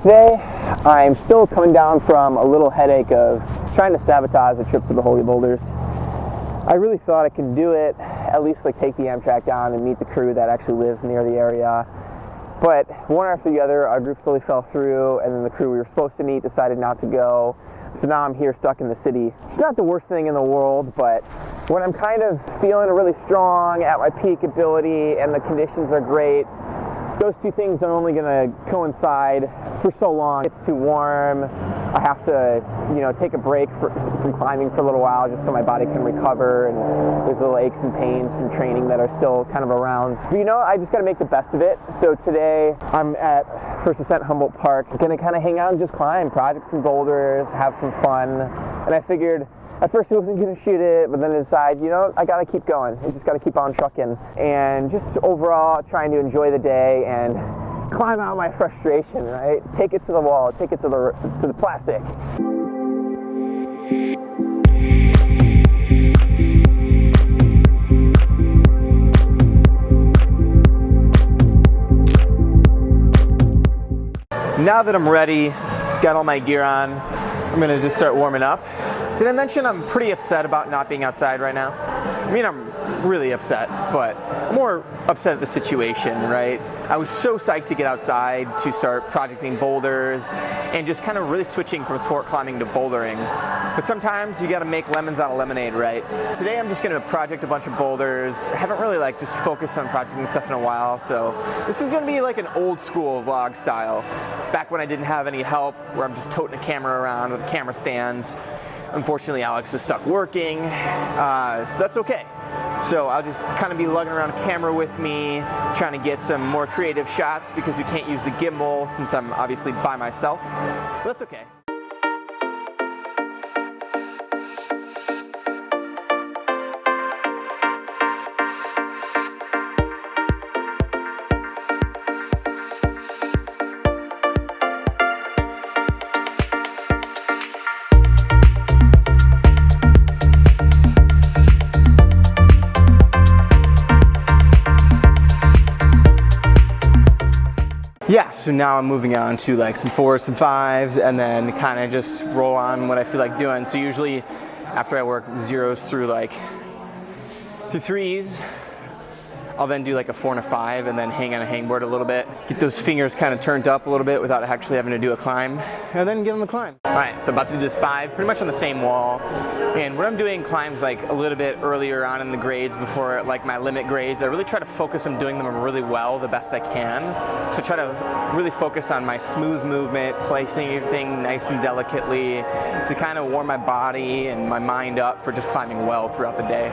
today I'm still coming down from a little headache of trying to sabotage a trip to the Holy Boulders. I really thought I could do it, at least like take the Amtrak down and meet the crew that actually lives near the area. But one after the other, our group slowly fell through, and then the crew we were supposed to meet decided not to go. So now I'm here stuck in the city. It's not the worst thing in the world, but when I'm kind of feeling really strong at my peak ability and the conditions are great, those two things are only going to coincide for so long. It's too warm. I have to, take a break from climbing for a little while just so my body can recover, and there's little aches and pains from training that are still kind of around. But I just got to make the best of it. So today I'm at First Ascent Humboldt Park. I'm going to kind of hang out and just climb, project some boulders, have some fun. And I figured at first I wasn't going to shoot it, but then I decided, I got to keep going. I just got to keep on trucking and just overall trying to enjoy the day and climb out my frustration, right? Take it to the wall, take it to the plastic. Now that I'm ready, got all my gear on, I'm gonna just start warming up. Did I mention I'm pretty upset about not being outside right now? I mean, I'm really upset, but more upset at the situation, right? I was so psyched to get outside to start projecting boulders and just kind of really switching from sport climbing to bouldering. But sometimes you gotta make lemons out of lemonade, right? Today I'm just gonna project a bunch of boulders. I haven't really just focused on projecting stuff in a while, so this is gonna be like an old school vlog style. Back when I didn't have any help, where I'm just toting a camera around with camera stands. Unfortunately, Alex is stuck working, so that's okay. So I'll just kind of be lugging around a camera with me, trying to get some more creative shots because we can't use the gimbal since I'm obviously by myself. But that's okay. Yeah, so now I'm moving on to some 4s, some 5s, and then kind of just roll on what I feel like doing. So usually after I work 0s through 3s, I'll then do a 4 and a 5 and then hang on a hangboard a little bit. Get those fingers kind of turned up a little bit without actually having to do a climb, and then give them a climb. All right, so about to do this 5, pretty much on the same wall. And when I'm doing climbs a little bit earlier on in the grades before my limit grades, I really try to focus on doing them really well, the best I can. So I try to really focus on my smooth movement, placing everything nice and delicately to kind of warm my body and my mind up for just climbing well throughout the day.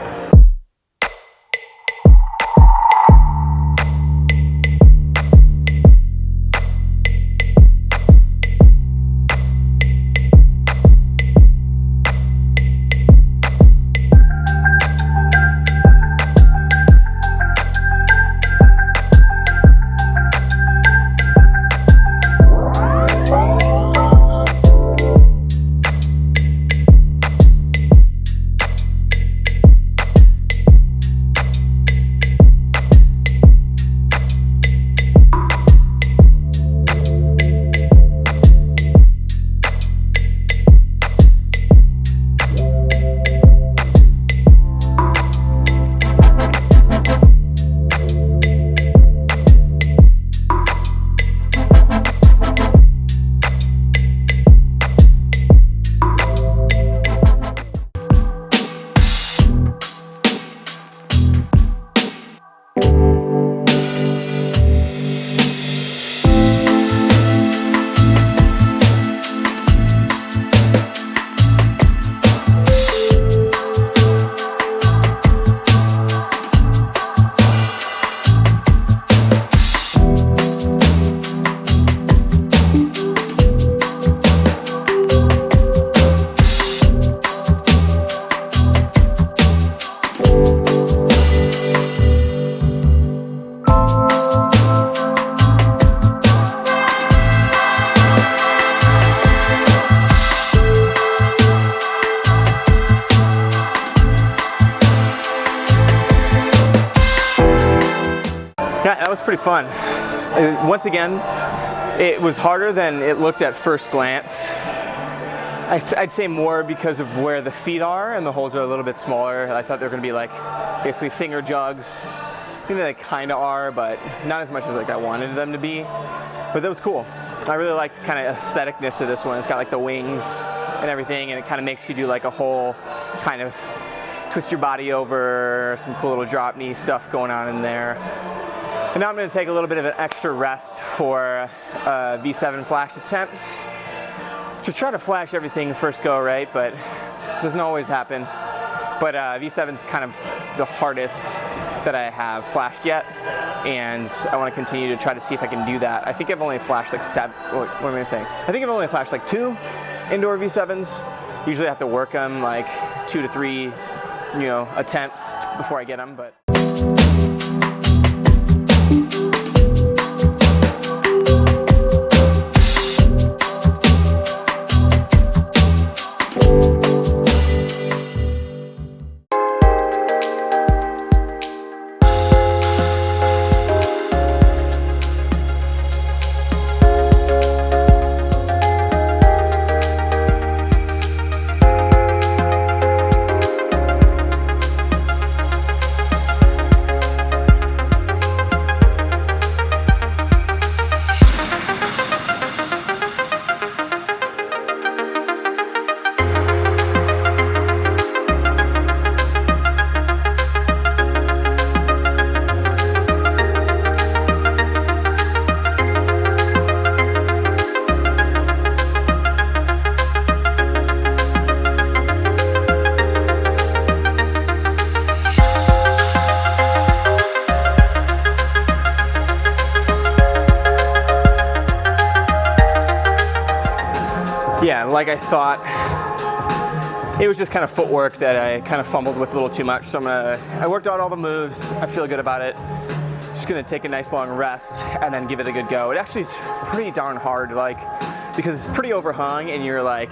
Yeah, that was pretty fun. Once again, It was harder than it looked at first glance. I'd say more because of where the feet are and the holds are a little bit smaller. I thought they were going to be like basically finger jugs. I think they kind of are, but not as much as like I wanted them to be. But that was cool. I really liked the kind of aestheticness of this one. It's got like the wings and everything, and it kind of makes you do like a whole kind of twist your body over, some cool little drop knee stuff going on in there. And now I'm going to take a little bit of an extra rest for V7 flash attempts. To try to flash everything first go, right? But it doesn't always happen. But V7's kind of the hardest that I have flashed yet, and I want to continue to try to see if I can do that. I think I've only flashed like what am I going to say? I think I've only flashed like 2 indoor V7s. Usually I have to work them like 2 to 3, attempts before I get them, but. Yeah, like I thought, it was just kind of footwork that I kind of fumbled with a little too much. So I worked out all the moves. I feel good about it. Just gonna take a nice long rest and then give it a good go. It actually is pretty darn hard, because it's pretty overhung and you're like,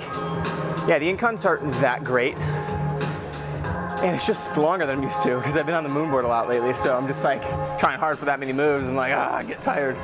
yeah, the inclines aren't that great. And it's just longer than I'm used to because I've been on the Moonboard a lot lately. So I'm just like trying hard for that many moves. I'm like, I get tired.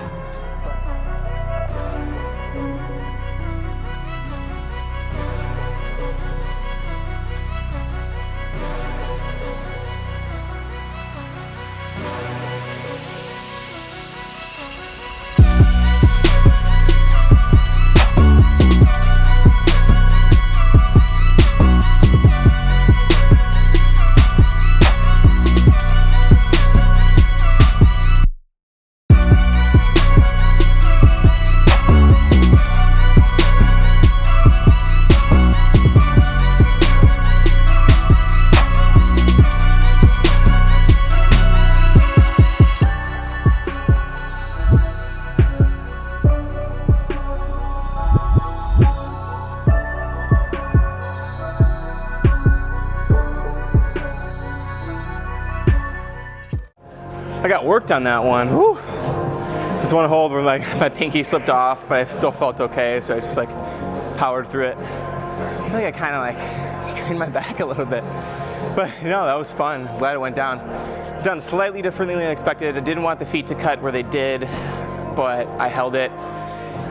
I got worked on that one. Whew. There's one hold where my pinky slipped off, but I still felt okay, so I just powered through it. I feel like I kind of strained my back a little bit. But that was fun. Glad it went down. Done slightly differently than expected. I didn't want the feet to cut where they did, but I held it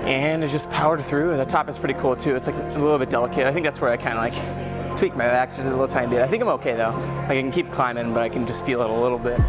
and it just powered through. The top is pretty cool too. It's a little bit delicate. I think that's where I kind of tweaked my back just a little tiny bit. I think I'm okay though. I can keep climbing, but I can just feel it a little bit.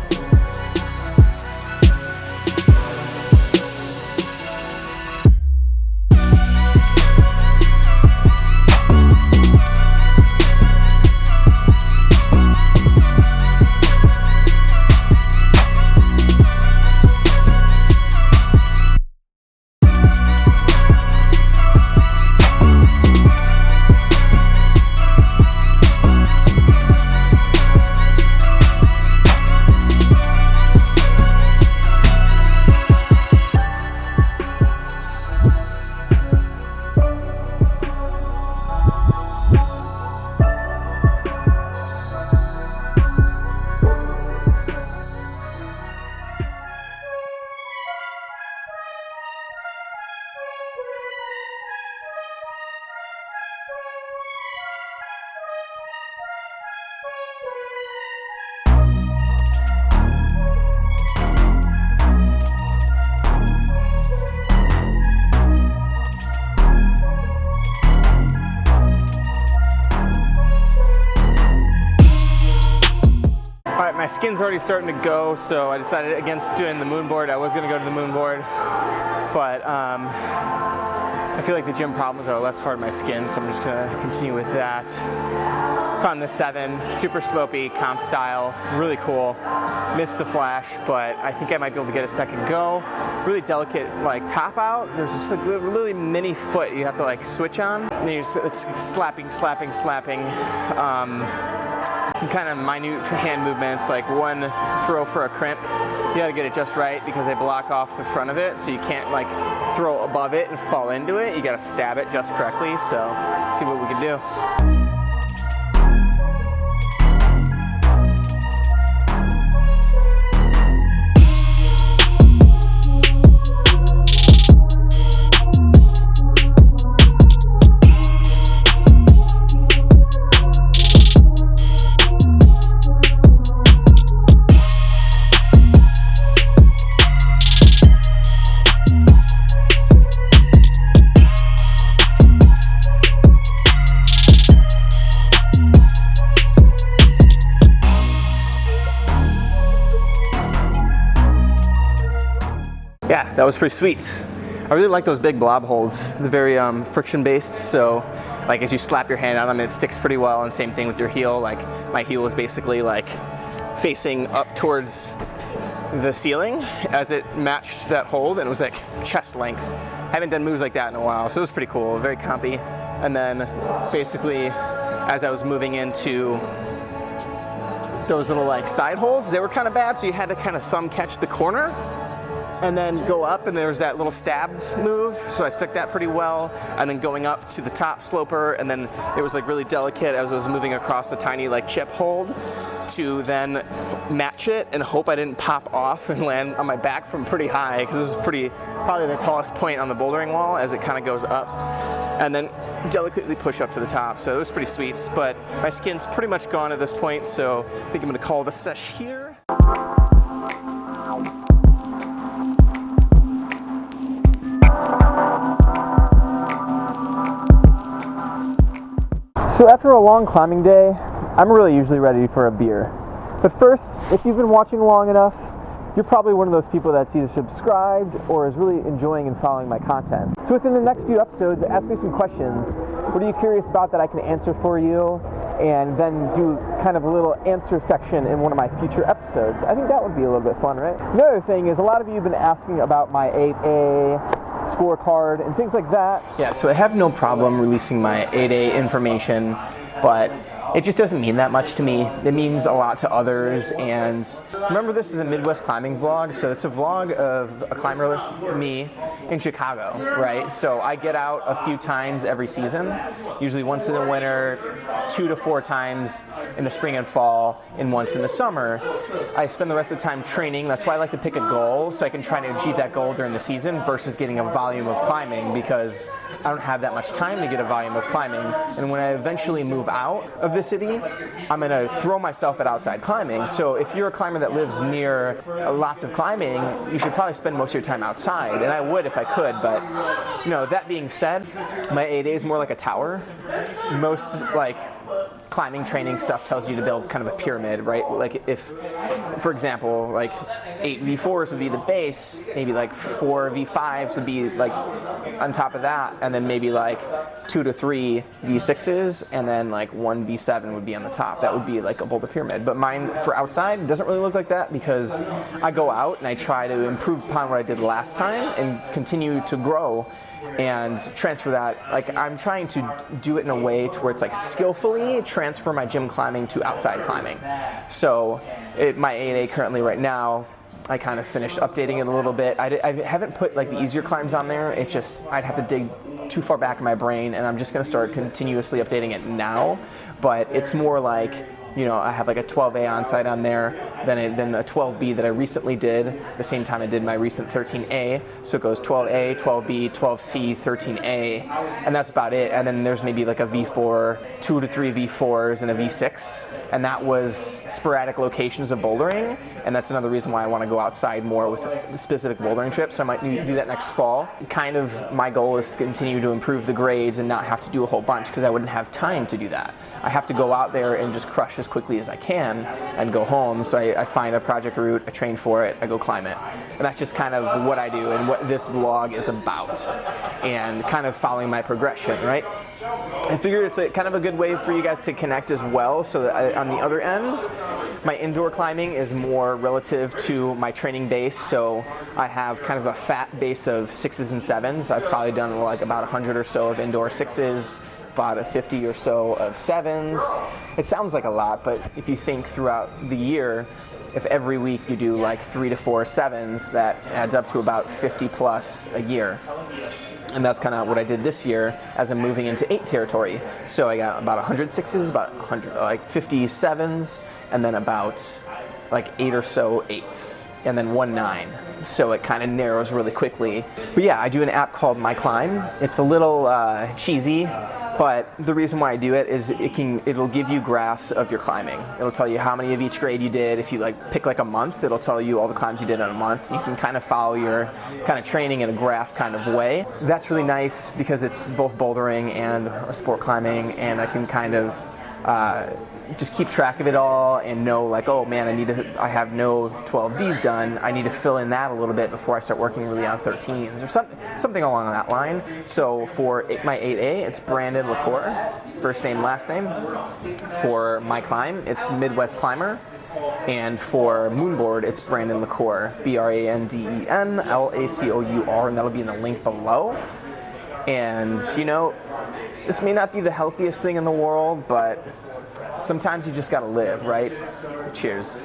skin's already starting to go, so I decided against doing the Moonboard. I was going to go to the Moonboard, but I feel like the gym problems are less hard on my skin, so I'm just going to continue with that. Found the 7, super slopey, comp style, really cool. Missed the flash, but I think I might be able to get a second go. Really delicate, like top out. There's just like a really mini foot you have to like switch on. And then it's slapping. Some kind of minute hand movements, like one throw for a crimp. You gotta get it just right because they block off the front of it, so you can't like throw above it and fall into it. You gotta stab it just correctly, so let's see what we can do. Yeah, that was pretty sweet. I really like those big blob holds. They're very friction based, so like as you slap your hand on them, it sticks pretty well, and same thing with your heel. Like my heel is basically like facing up towards the ceiling as it matched that hold, and it was like chest length. I haven't done moves like that in a while, so it was pretty cool, very compy. And then basically as I was moving into those little like side holds, they were kind of bad, so you had to kind of thumb catch the corner and then go up, and there was that little stab move, so I stuck that pretty well. And then going up to the top sloper, and then it was like really delicate as I was moving across the tiny like chip hold to then match it and hope I didn't pop off and land on my back from pretty high, because this is probably the tallest point on the bouldering wall as it kind of goes up, and then delicately push up to the top. So it was pretty sweet, but my skin's pretty much gone at this point, so I think I'm gonna call the sesh here. So after a long climbing day, I'm really usually ready for a beer. But first, if you've been watching long enough, you're probably one of those people that's either subscribed or is really enjoying and following my content. So within the next few episodes, ask me some questions. What are you curious about that I can answer for you? And then do kind of a little answer section in one of my future episodes. I think that would be a little bit fun, right? Another thing is, a lot of you have been asking about my 8A scorecard and things like that. Yeah, so I have no problem releasing my 8A information, but it just doesn't mean that much to me. It means a lot to others, and remember, this is a Midwest climbing vlog, so it's a vlog of a climber like me in Chicago, right? So I get out a few times every season, usually once in the winter, 2 to 4 times in the spring and fall, and once in the summer. I spend the rest of the time training. That's why I like to pick a goal, so I can try to achieve that goal during the season versus getting a volume of climbing, because I don't have that much time to get a volume of climbing. And when I eventually move out of the city, I'm going to throw myself at outside climbing. So if you're a climber that lives near lots of climbing, you should probably spend most of your time outside. And I would if I could, but you know, that being said, my 8A is more like a tower. Most like climbing training stuff tells you to build kind of a pyramid, right? Like if, for example, like 8 V4s would be the base, maybe like 4 V5s would be like on top of that, and then maybe like 2 to 3 V6s, and then like 1 V7 would be on the top. That would be like a boulder pyramid. But mine for outside doesn't really look like that, because I go out and I try to improve upon what I did last time and continue to grow and transfer that. Like, I'm trying to do it in a way to where it's like skillfully transfer my gym climbing to outside climbing. So my 8A currently right now, I kind of finished updating it a little bit. I haven't put like the easier climbs on there. It's just I'd have to dig too far back in my brain, and I'm just going to start continuously updating it now. But it's more like, you know, I have like a 12A onsite on there, then a 12B that I recently did the same time I did my recent 13A. So it goes 12A, 12B, 12C, 13A, and that's about it. And then there's maybe like a V4, 2 to 3 V4s, and a V6. And that was sporadic locations of bouldering. And that's another reason why I want to go outside more with specific bouldering trips. So I might do that next fall. Kind of my goal is to continue to improve the grades and not have to do a whole bunch, because I wouldn't have time to do that. I have to go out there and just crush as quickly as I can and go home. So I find a project route, I train for it, I go climb it. And that's just kind of what I do and what this vlog is about, and kind of following my progression, right? I figured it's kind of a good way for you guys to connect as well, so that on the other end, my indoor climbing is more relative to my training base, so I have kind of a fat base of 6s and 7s. I've probably done like about 100 or so of indoor 6s, about 50 or so of 7s. It sounds like a lot, but if you think throughout the year, if every week you do like 3 to 4 7s, that adds up to about 50 plus a year. And that's kind of what I did this year as I'm moving into 8 territory. So I got about 100 6s, about 100, like 50 7s, and then about like 8 or so 8s, and then 1 9. So it kind of narrows really quickly. But yeah, I do an app called My Climb. It's a little cheesy, but the reason why I do it is it'll give you graphs of your climbing. It'll tell you how many of each grade you did. If you like pick like a month, it'll tell you all the climbs you did in a month. You can kind of follow your kind of training in a graph kind of way. That's really nice because it's both bouldering and sport climbing, and I can kind of just keep track of it all and know like, oh man, I have no 12Ds done. I need to fill in that a little bit before I start working really on 13s or something along that line. So for my 8A, it's Branden LaCour, first name, last name. For My Climb, it's Midwest Climber. And for Moonboard, it's Branden LaCour, Branden LaCour, and that'll be in the link below. And you know, this may not be the healthiest thing in the world, but sometimes you just gotta live, right? Cheers.